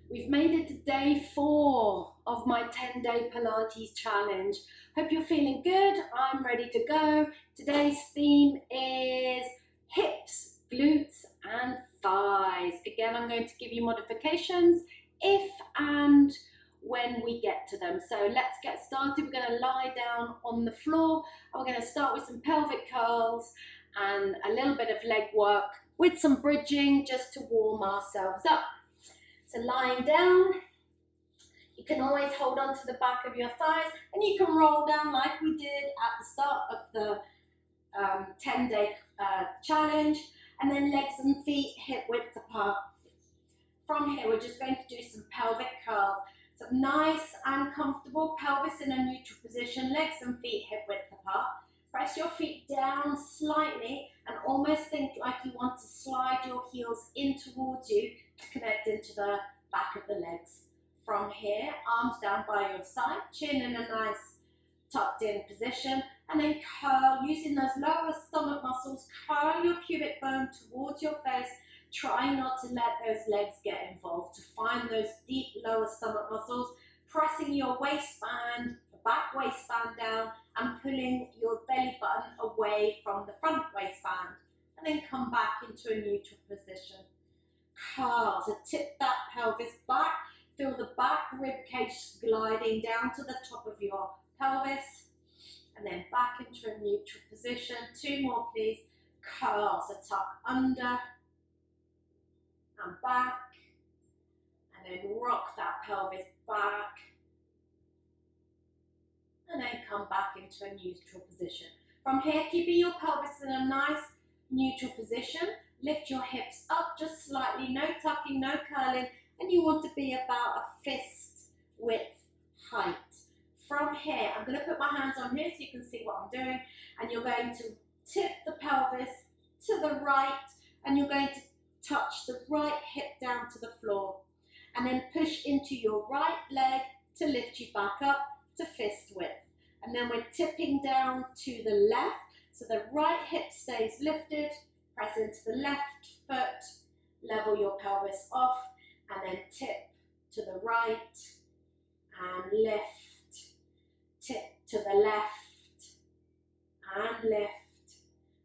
We've made it to day 4 of my 10-day Pilates challenge. Hope you're feeling good. I'm ready to go. Today's theme is hips, glutes, and thighs. Again, I'm going to give you modifications if and when we get to them. So let's get started. We're going to lie down on the floor. And we're going to start with some pelvic curls and a little bit of leg work with some bridging just to warm ourselves up. So lying down, you can always hold on to the back of your thighs and you can roll down like we did at the start of the 10-day challenge, and then legs and feet hip width apart. From here, we're just going to do some pelvic curls. So nice and comfortable, pelvis in a neutral position, legs and feet hip width apart. Press your feet down slightly and almost think like you want to slide your heels in towards you to connect into the back of the legs. From here, arms down by your side, chin in a nice tucked in position, and then curl, using those lower stomach muscles, curl your pubic bone towards your face. Try not to let those legs get involved, to find those deep lower stomach muscles, pressing your waistband, back waistband down, and pulling your belly button away from the front waistband, and then come back into a neutral position. Curl, so tip that pelvis back, feel the back rib cage gliding down to the top of your pelvis, and then back into a neutral position. 2 more please. Curl, so tuck under and back, and then rock that pelvis back, and then come back into a neutral position. From here, keeping your pelvis in a nice neutral position, lift your hips up just slightly, no tucking, no curling, and you want to be about a fist width height. From here, I'm going to put my hands on here so you can see what I'm doing, and you're going to tip the pelvis to the right, and you're going to touch the right hip down to the floor, and then push into your right leg to lift you back up to fist width. And then we're tipping down to the left, so the right hip stays lifted, press into the left foot, level your pelvis off, and then tip to the right, and lift, tip to the left, and lift.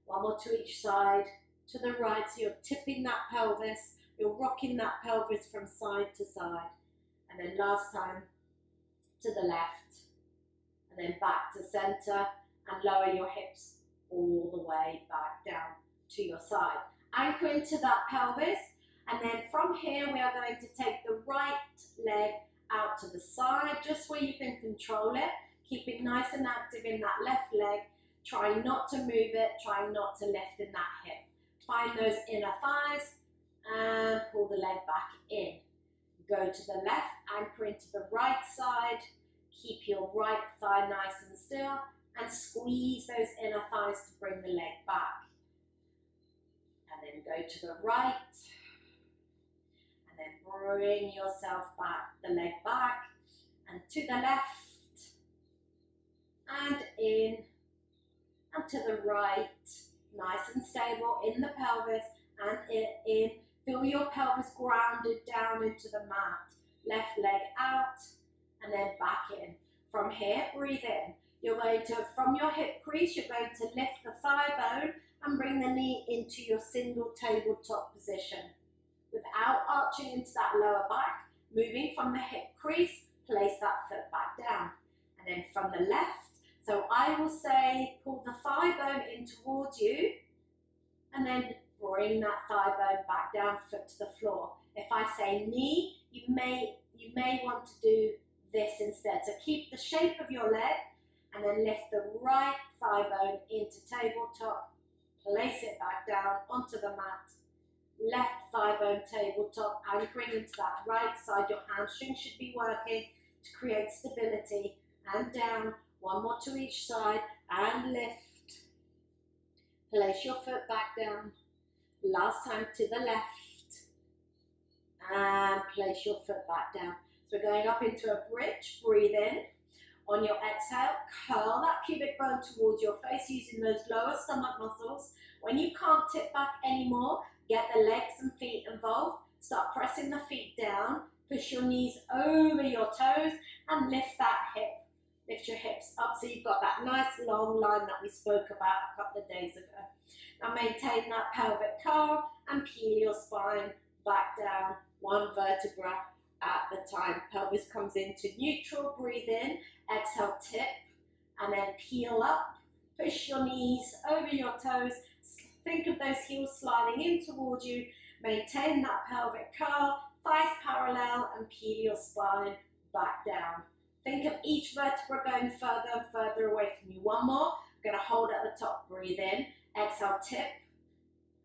1 more to each side, to the right, so you're tipping that pelvis, you're rocking that pelvis from side to side. And then last time, to the left, and then back to center, and lower your hips all the way back down to your side. Anchor into that pelvis, and then from here we are going to take the right leg out to the side, just where you can control it, keeping nice and active in that left leg, trying not to move it, trying not to lift in that hip. Find those inner thighs, and pull the leg back in. Go to the left, anchor into the right side, keep your right thigh nice and still, and squeeze those inner thighs to bring the leg back. And then go to the right, and then bring yourself back, the leg back, and to the left, and in, and to the right, nice and stable in the pelvis, and in. Feel your pelvis grounded down into the mat. Left leg out, and then back in. From here, breathe in. You're going to, from your hip crease, you're going to lift the thigh bone and bring the knee into your single tabletop position. Without arching into that lower back, moving from the hip crease, place that foot back down. And then from the left, so I will say, pull the thigh bone in towards you, and then bring that thigh bone back down, foot to the floor. If I say knee, you may want to do this instead. So keep the shape of your leg, and then lift the right thigh bone into tabletop, place it back down onto the mat, left thigh bone tabletop, anchoring into that right side. Your hamstring should be working to create stability, and down. 1 more to each side, and lift. Place your foot back down. Last time to the left, and place your foot back down. So we're going up into a bridge. Breathe in. On your exhale, curl that pubic bone towards your face using those lower stomach muscles. When you can't tip back anymore, get the legs and feet involved. Start pressing the feet down, Push your knees over your toes and lift that hip. Lift your hips up so you've got that nice long line that we spoke about a couple of days ago. Now maintain that pelvic curl and peel your spine back down, one vertebra at the time. Pelvis comes into neutral, breathe in, exhale, tip, and then peel up. Push your knees over your toes. Think of those heels sliding in towards you. Maintain that pelvic curl, thighs parallel, and peel your spine back down. Think of each vertebra going further and further away from you. One more. I'm going to hold at the top. Breathe in. Exhale, tip.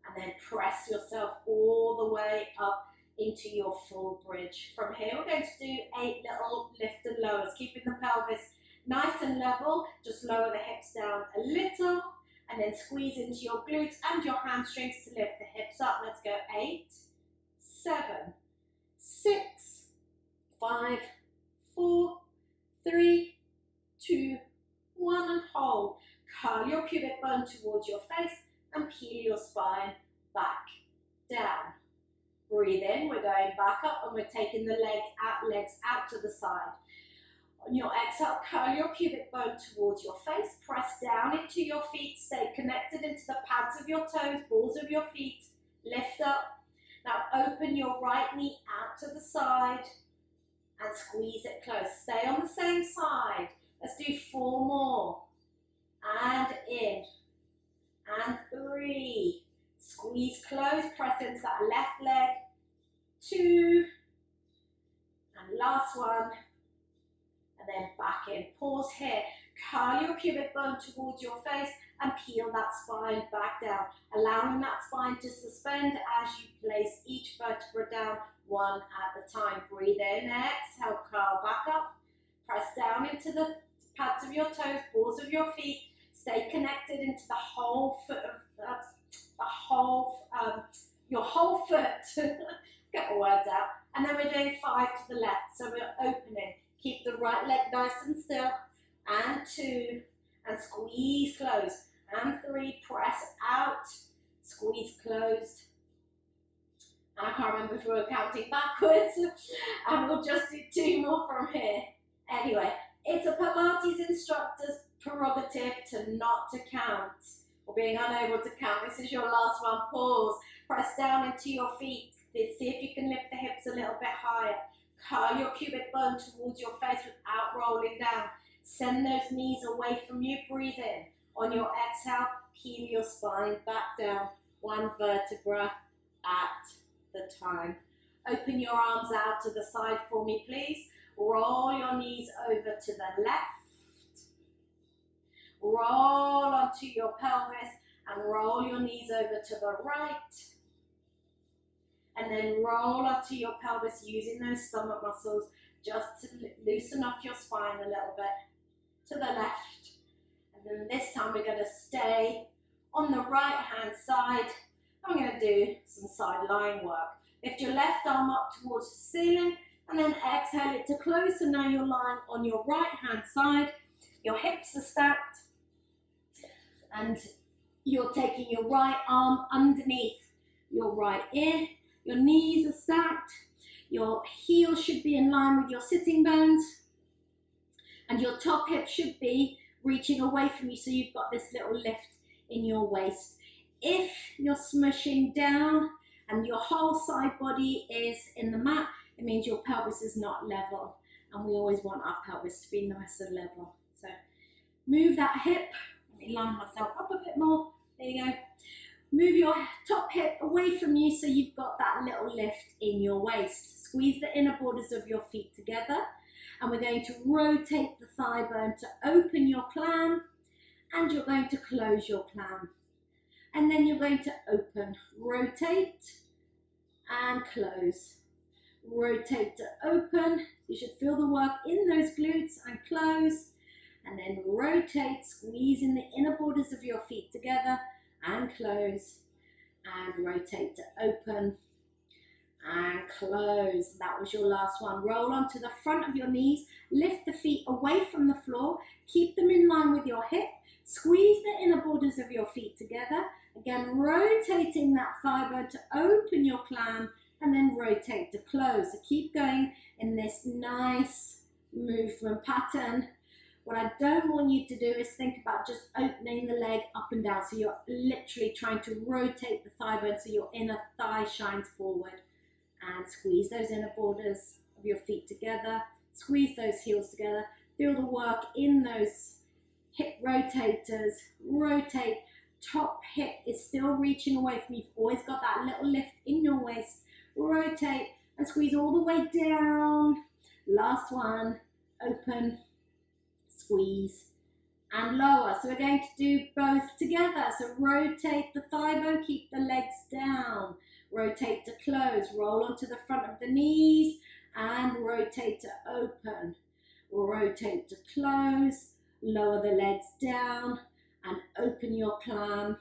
And then press yourself all the way up into your full bridge. From here, we're going to do 8 little lift and lowers, keeping the pelvis nice and level. Just lower the hips down a little. And then squeeze into your glutes and your hamstrings to lift the hips up. Let's go. 8, 7, 6, 5, 4, 3, 2, 1, and hold. Curl your pubic bone towards your face and peel your spine back down. Breathe in, we're going back up and we're taking the legs out to the side. On your exhale, curl your pubic bone towards your face, press down into your feet, stay connected into the pads of your toes, balls of your feet, lift up. Now open your right knee out to the side and squeeze it close. Stay on the same side. Let's do 4 more. And in. And 3. Squeeze close, press into that left leg. 2. And last one. And then back in. Pause here. Curl your pubic bone towards your face and peel that spine back down, allowing that spine to suspend as you place each vertebra down one at a time. Breathe in, exhale, curl back up, press down into the pads of your toes, balls of your feet, stay connected into the whole foot of your whole foot. Get my words out. And then we're doing 5 to the left, so we're opening. Keep the right leg nice and still, and 2, and squeeze close, and 3, press out, squeeze closed. I can't remember if we were counting backwards, and we'll just do 2 more from here. Anyway, it's a Pilates instructor's prerogative to not to count, or being unable to count. This is your last one. Pause, press down into your feet, see if you can lift the hips a little bit higher. Curl your pubic bone towards your face without rolling down. Send those knees away from you. Breathe in. On your exhale, peel your spine back down, 1 vertebra at the time. Open your arms out to the side for me, please. Roll your knees over to the left. Roll onto your pelvis and roll your knees over to the right. And then roll onto your pelvis using those stomach muscles just to loosen up your spine a little bit. To the left. And then this time we're going to stay on the right hand side. I'm going to do some side lying work. Lift your left arm up towards the ceiling and then exhale it to close. So now you're lying on your right hand side. Your hips are stacked and you're taking your right arm underneath your right ear. Your knees are stacked. Your heels should be in line with your sitting bones. And your top hip should be reaching away from you, so you've got this little lift in your waist. If you're smushing down and your whole side body is in the mat, it means your pelvis is not level. And we always want our pelvis to be nice and level. So move that hip. Let me line myself up a bit more. There you go. Move your top hip away from you so you've got that little lift in your waist. Squeeze the inner borders of your feet together. And we're going to rotate the thigh bone to open your clam. And you're going to close your clam. And then you're going to open, rotate, and close. Rotate to open. You should feel the work in those glutes and close. And then rotate, squeezing the inner borders of your feet together. And close, and rotate to open, and close. That was your last one. Roll onto the front of your knees, lift the feet away from the floor, keep them in line with your hip, squeeze the inner borders of your feet together. Again, rotating that thigh bone to open your clam, and then rotate to close. So keep going in this nice movement pattern. What I don't want you to do is think about just opening the leg up and down. So you're literally trying to rotate the thigh bone so your inner thigh shines forward. And squeeze those inner borders of your feet together. Squeeze those heels together. Feel the work in those hip rotators. Rotate. Top hip is still reaching away from you. You've always got that little lift in your waist. Rotate and squeeze all the way down. Last one. Open. Squeeze and lower. So we're going to do both together. So rotate the thigh bone, keep the legs down. Rotate to close, roll onto the front of the knees and rotate to open. Rotate to close, lower the legs down and open your clam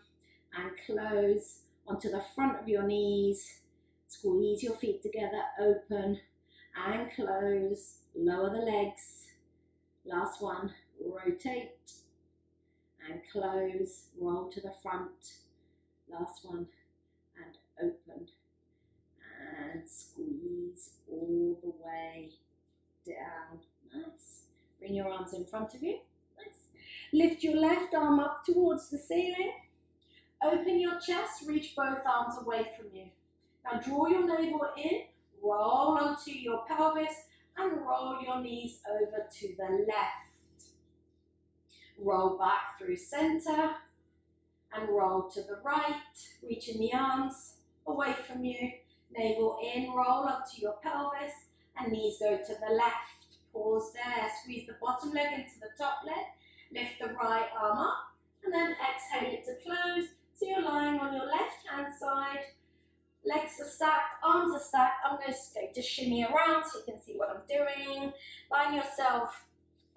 and close onto the front of your knees. Squeeze your feet together, open and close, lower the legs. Last one, rotate and close, roll to the front. Last one, and open and squeeze all the way down. Nice. Bring your arms in front of you. Nice. Lift your left arm up towards the ceiling. Open your chest, reach both arms away from you. Now draw your navel in, roll onto your pelvis, and roll your knees over to the left. Roll back through center and roll to the right, reaching the arms away from you. Navel in, roll onto your pelvis and knees go to the left. Pause there, squeeze the bottom leg into the top leg, lift the right arm up and then exhale it to close. So you're lying on your left hand side. Legs are stacked, arms are stacked. I'm going to shimmy around so you can see what I'm doing. Line yourself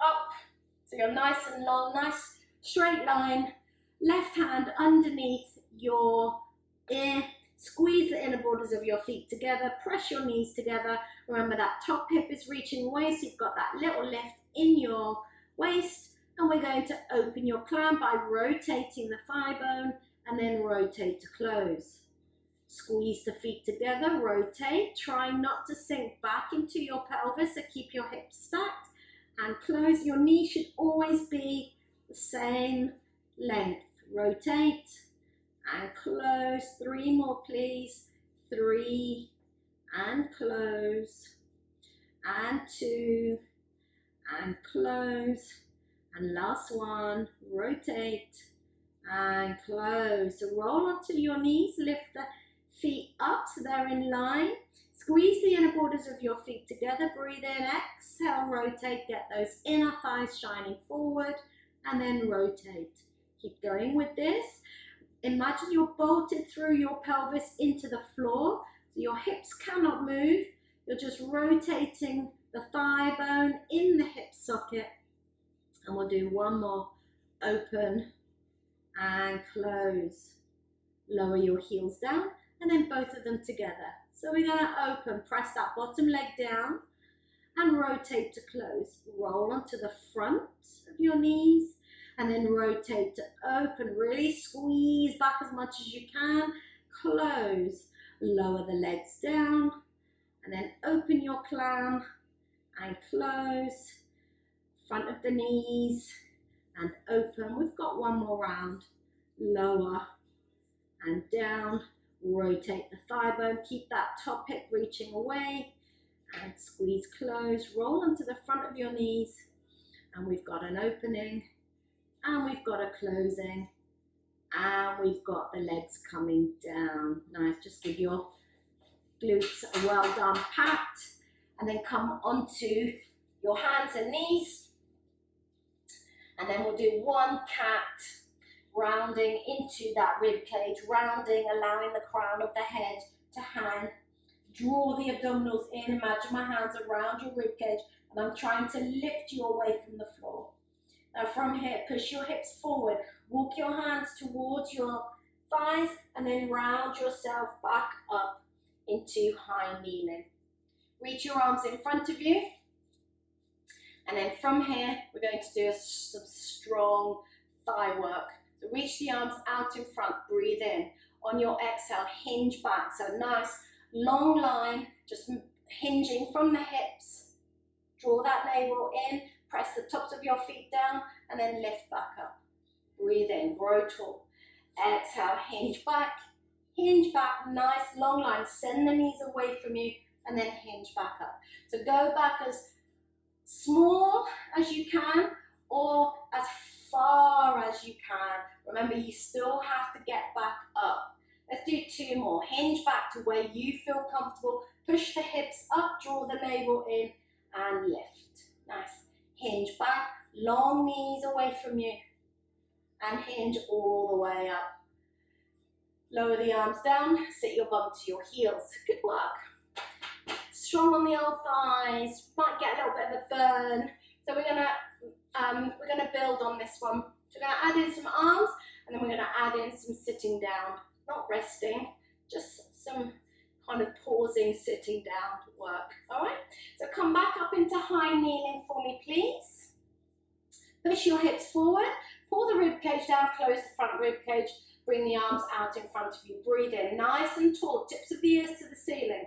up so you're nice and long, nice straight line. Left hand underneath your ear. Squeeze the inner borders of your feet together. Press your knees together. Remember that top hip is reaching away, so you've got that little lift in your waist. And we're going to open your clam by rotating the thigh bone and then rotate to close. Squeeze the feet together, rotate, try not to sink back into your pelvis, so keep your hips stacked and close. Your knee should always be the same length. Rotate and close. 3 more please. 3 and close. And 2 and close. And last one, rotate and close. So roll onto your knees, lift the feet up so they're in line. Squeeze the inner borders of your feet together. Breathe in, exhale, rotate. Get those inner thighs shining forward and then rotate. Keep going with this. Imagine you're bolted through your pelvis into the floor. So your hips cannot move. You're just rotating the thigh bone in the hip socket. And we'll do one more. Open and close. Lower your heels down. And then both of them together. So we're going to open, press that bottom leg down and rotate to close. Roll onto the front of your knees and then rotate to open. Really squeeze back as much as you can. Close. Lower the legs down and then open your clam and close. Front of the knees and open. We've got one more round. Lower and down. Rotate the thigh bone, keep that top hip reaching away and squeeze close. Roll onto the front of your knees and we've got an opening and we've got a closing and we've got the legs coming down. Nice, just give your glutes a well done pat and then come onto your hands and knees and then we'll do one cat. Rounding into that rib cage, rounding, allowing the crown of the head to hang. Draw the abdominals in, imagine my hands around your rib cage and I'm trying to lift you away from the floor. Now from here, push your hips forward, walk your hands towards your thighs and then round yourself back up into high kneeling. Reach your arms in front of you and then from here, we're going to do some strong thigh work. So reach the arms out in front, breathe in. On your exhale, hinge back. So nice long line, just hinging from the hips. Draw that navel in, press the tops of your feet down, and then lift back up. Breathe in, grow tall. Exhale, hinge back, nice long line. Send the knees away from you, and then hinge back up. So go back as small as you can, or as far as you can. Remember, you still have to get back up. Let's do 2 more. Hinge back to where you feel comfortable. Push the hips up, draw the navel in, and lift. Nice. Hinge back, long knees away from you, and hinge all the way up. Lower the arms down, sit your bum to your heels. Good work. Strong on the old thighs, might get a little bit of a burn. So we're gonna build on this one. So we're gonna add in some arms, and then we're gonna add in some sitting down. Not resting, just some kind of pausing, sitting down work. All right, so come back up into high kneeling for me, please. Push your hips forward, pull the rib cage down, close the front rib cage, bring the arms out in front of you. Breathe in, nice and tall, tips of the ears to the ceiling.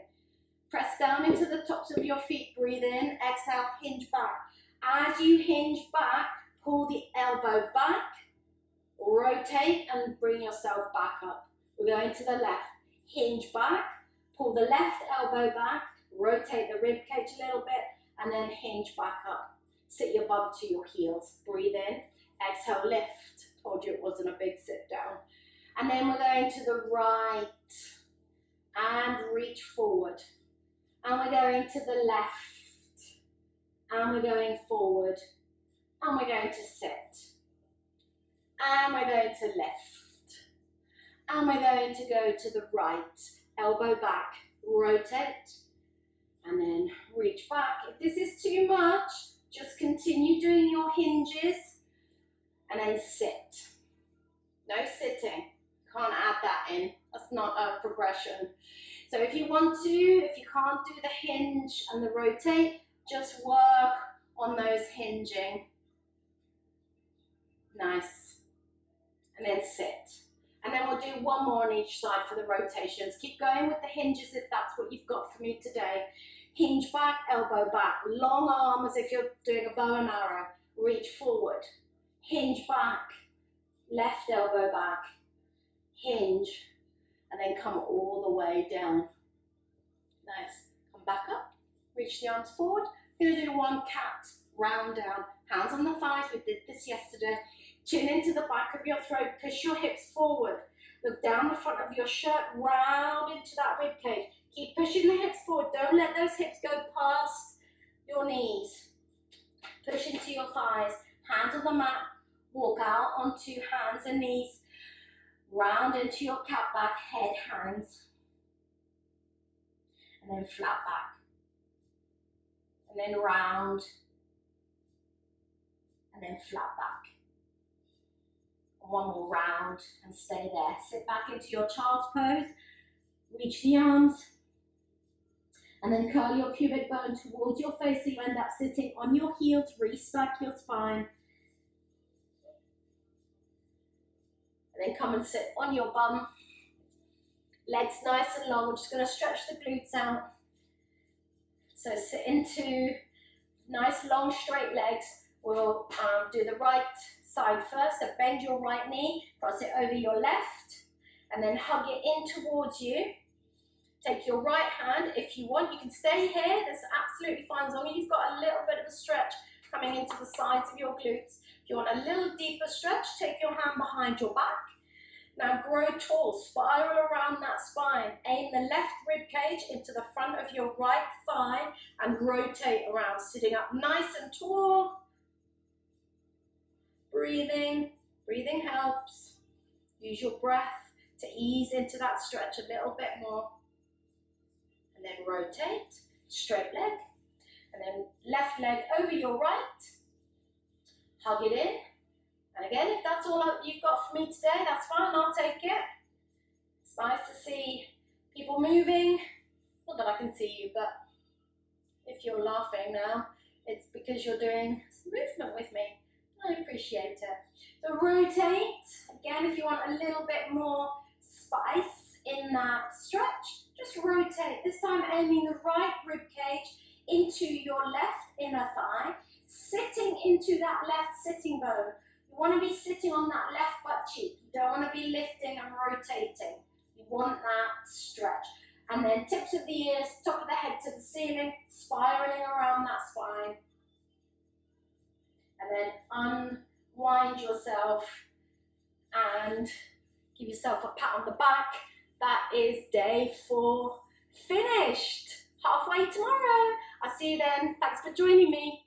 Press down into the tops of your feet, breathe in, exhale, hinge back. As you hinge back, pull the elbow back, rotate and bring yourself back up. We're going to the left, hinge back, pull the left elbow back, rotate the rib cage a little bit, and then hinge back up. Sit your bum to your heels, breathe in, exhale, lift. Told you it wasn't a big sit down. And then we're going to the right, and reach forward. And we're going to the left, and we're going forward, and we're going to sit. And we're going to lift. And we're going to go to the right, elbow back, rotate, and then reach back. If this is too much, just continue doing your hinges, and then sit. No sitting, can't add that in, that's not a progression. So if you want to, if you can't do the hinge and the rotate, just work on those hinging. Nice. And then sit. And then we'll do 1 more on each side for the rotations. Keep going with the hinges if that's what you've got for me today. Hinge back, elbow back. Long arm as if you're doing a bow and arrow. Reach forward. Hinge back. Left elbow back. Hinge. And then come all the way down. Nice. Come back up. Reach the arms forward. We're going to do 1 cat. Round down. Hands on the thighs. We did this yesterday. Chin into the back of your throat, push your hips forward. Look down the front of your shirt, round into that rib cage. Keep pushing the hips forward. Don't let those hips go past your knees. Push into your thighs, hands on the mat. Walk out onto hands and knees. Round into your cat back, head, hands. And then flat back. And then round. And then flat back. 1 more round and stay there. Sit back into your child's pose. Reach the arms. And then curl your pubic bone towards your face so you end up sitting on your heels. Restack your spine. And then come and sit on your bum. Legs nice and long. We're just going to stretch the glutes out. So sit into nice long straight legs. We'll do the right side first, so bend your right knee, cross it over your left, and then hug it in towards you. Take your right hand, if you want, you can stay here, that's absolutely fine, as long as you've got a little bit of a stretch coming into the sides of your glutes. If you want a little deeper stretch, take your hand behind your back. Now grow tall, spiral around that spine, aim the left rib cage into the front of your right thigh, and rotate around, sitting up nice and tall. Breathing helps. Use your breath to ease into that stretch a little bit more. And then rotate, straight leg. And then left leg over your right. Hug it in. And again, if that's all you've got for me today, that's fine, I'll take it. It's nice to see people moving. Not that I can see you, but if you're laughing now, it's because you're doing some movement with me. I appreciate it. So rotate. Again, if you want a little bit more spice in that stretch, Just rotate, this time aiming the right rib cage into your left inner thigh, sitting into that left sitting bone. You want to be sitting on that left butt cheek. You don't want to be lifting and rotating. You want that stretch. And then tips of the ears, top of the head to the ceiling, spiraling around that spine. And then unwind yourself and give yourself a pat on the back. That is day 4 finished. Halfway tomorrow. I'll see you then. Thanks for joining me.